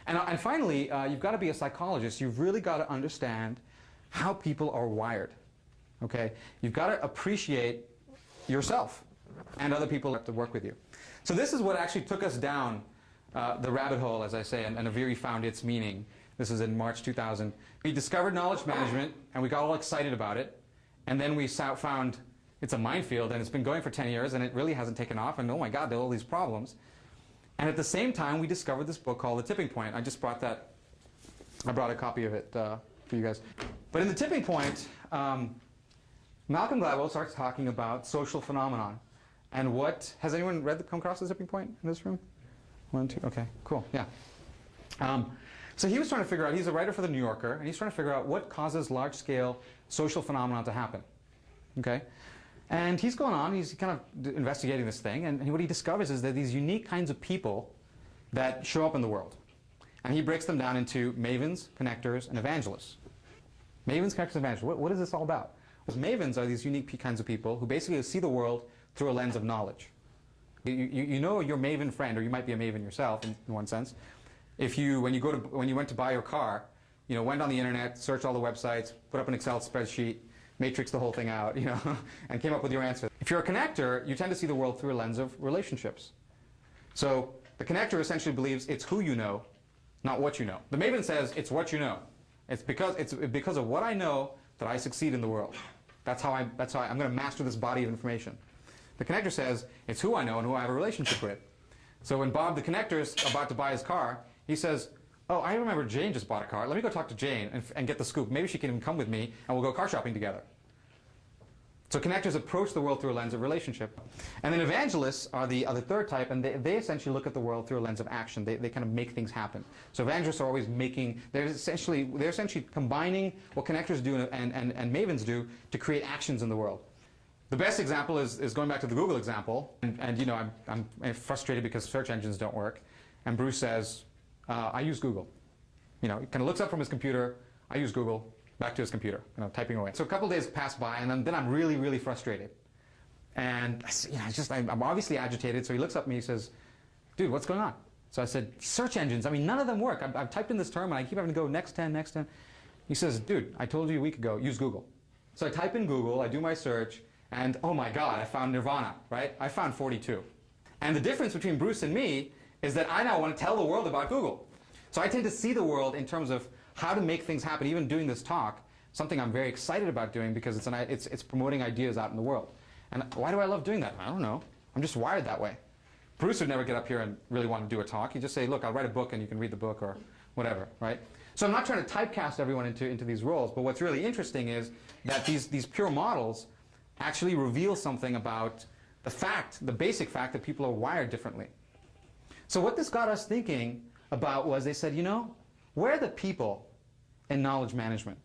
And finally, you've got to be a psychologist. You've really got to understand how people are wired. Okay? You've got to appreciate yourself and other people that have to work with you. So this is what actually took us down the rabbit hole, as I say, and Aviri found its meaning. This is in March 2000. We discovered knowledge management, and we got all excited about it. And then we found it's a minefield, and it's been going for 10 years, and it really hasn't taken off, and oh my God, there are all these problems. And at the same time, we discovered this book called The Tipping Point. I just brought that. I brought a copy of it for you guys. But in The Tipping Point, Malcolm Gladwell starts talking about social phenomenon. And what, has anyone come across The Tipping Point in this room? 1, 2, okay, cool, yeah. So he was trying to figure out, he's a writer for The New Yorker, and he's trying to figure out what causes large-scale social phenomenon to happen, okay? And he's going on, he's kind of investigating this thing, and what he discovers is that these unique kinds of people that show up in the world. And he breaks them down into mavens, connectors, and evangelists. Mavens, connectors, and evangelists. What is this all about? Well, mavens are these unique kinds of people who basically see the world through a lens of knowledge. You know your maven friend, or you might be a maven yourself in one sense. If you, when you went to buy your car, went on the internet, searched all the websites, put up an Excel spreadsheet, matrix the whole thing out, and came up with your answer. If you're a connector, you tend to see the world through a lens of relationships. So the connector essentially believes it's who you know, not what you know. The maven says it's what you know. It's because of what I know that I succeed in the world. That's how I'm going to master this body of information. The connector says it's who I know and who I have a relationship with. So when Bob the connector is about to buy his car, he says, oh, I remember Jane just bought a car. Let me go talk to Jane and get the scoop. Maybe she can even come with me, and we'll go car shopping together. So connectors approach the world through a lens of relationship. And then evangelists are the third type, and they essentially look at the world through a lens of action. They kind of make things happen. So evangelists are always they're essentially combining what connectors do and mavens do to create actions in the world. The best example is going back to the Google example, and I'm frustrated because search engines don't work. And Bruce says, I use Google. He kind of looks up from his computer, I use Google, back to his computer, typing away. So a couple days pass by, and then I'm really, really frustrated. And I'm obviously agitated, so he looks up at me and he says, dude, what's going on? So I said, search engines, none of them work. I've typed in this term, and I keep having to go next 10, next 10. He says, dude, I told you a week ago, use Google. So I type in Google, I do my search, and oh my God, I found Nirvana, right? I found 42. And the difference between Bruce and me is that I now want to tell the world about Google. So I tend to see the world in terms of how to make things happen. Even doing this talk, something I'm very excited about doing because it's promoting ideas out in the world. And why do I love doing that? I don't know. I'm just wired that way. Bruce would never get up here and really want to do a talk. He'd just say, look, I'll write a book and you can read the book or whatever, right? So I'm not trying to typecast everyone into these roles, but what's really interesting is that these pure models actually reveal something about the basic fact that people are wired differently. So what this got us thinking about was they said, where are the people in knowledge management,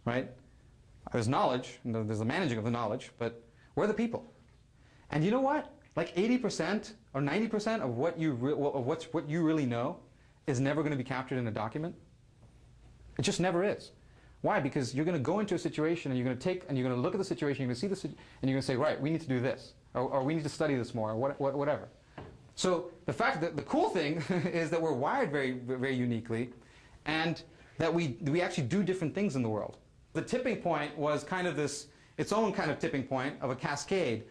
right? There's knowledge, and there's the managing of the knowledge, but where are the people? And you know what? Like 80% or 90% of what you really know is never going to be captured in a document. It just never is. Why? Because you're going to go into a situation and you're going to look at the situation, you're going to see this, and you're going to say, right, we need to do this, or we need to study this more, or whatever. So the fact that the cool thing is that we're wired very, very uniquely, and that we actually do different things in the world. The tipping point was kind of its own kind of tipping point of a cascade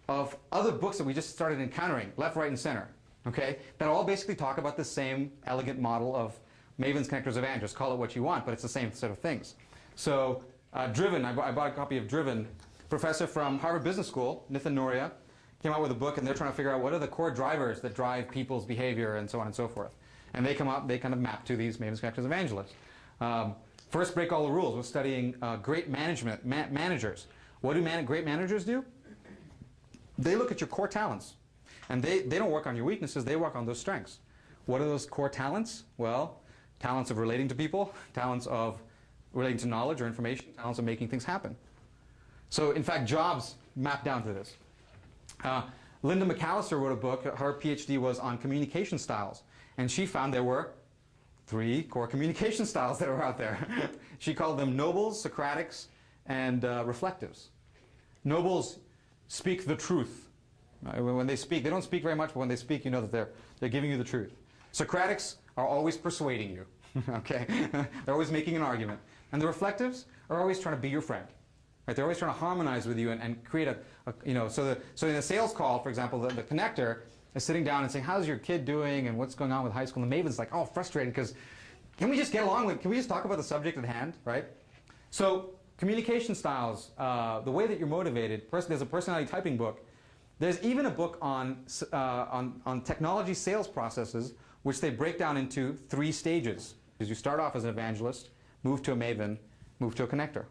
of other books that we just started encountering, left, right, and center, okay, that all basically talk about the same elegant model of mavens, connectors, evangelists. Call it what you want, but it's the same set of things. So Driven, I bought a copy of Driven. Professor from Harvard Business School, Nitin Noria, came out with a book, and they're trying to figure out what are the core drivers that drive people's behavior and so on and so forth. And they kind of map to these mavens, connectors, evangelists. First, break all the rules. We're studying great managers. What do great managers do? They look at your core talents. And they don't work on your weaknesses, they work on those strengths. What are those core talents? Well, talents of relating to people, talents of relating to knowledge or information, talents of making things happen. So, in fact, jobs map down to this. Linda McAllister wrote a book. Her PhD was on communication styles. And she found there were 3 core communication styles that were out there. She called them nobles, Socratics, and reflectives. Nobles speak the truth. When they speak, they don't speak very much, but when they speak, you know that they're giving you the truth. Socratics are always persuading you. Okay? They're always making an argument. And the reflectives are always trying to be your friend. Right? They're always trying to harmonize with you and create so in a sales call, for example, the connector is sitting down and saying, how's your kid doing and what's going on with high school? And the Maven's like, oh, frustrated because can we just get along with, can we just talk about the subject at hand, right? So communication styles, the way that you're motivated, there's a personality typing book. There's even a book on technology sales processes, which they break down into 3 stages. Because you start off as an evangelist, move to a Maven, move to a connector.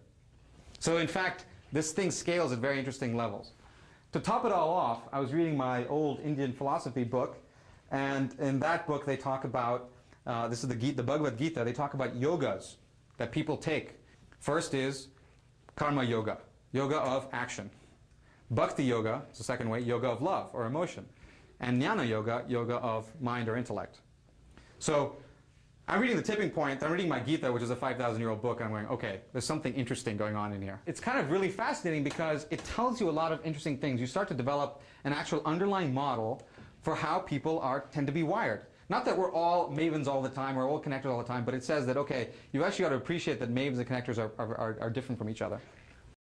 So in fact, this thing scales at very interesting levels. To top it all off, I was reading my old Indian philosophy book, and in that book they talk about, this is the Bhagavad Gita, they talk about yogas that people take. First is karma yoga, yoga of action. Bhakti yoga is the second way, yoga of love or emotion. And jnana yoga, yoga of mind or intellect. So I'm reading The Tipping Point, I'm reading my Gita, which is a 5,000-year-old book, and I'm going, okay, there's something interesting going on in here. It's kind of really fascinating because it tells you a lot of interesting things. You start to develop an actual underlying model for how people tend to be wired. Not that we're all Mavens all the time, or all connectors all the time, but it says that, okay, you've actually got to appreciate that Mavens and connectors are different from each other.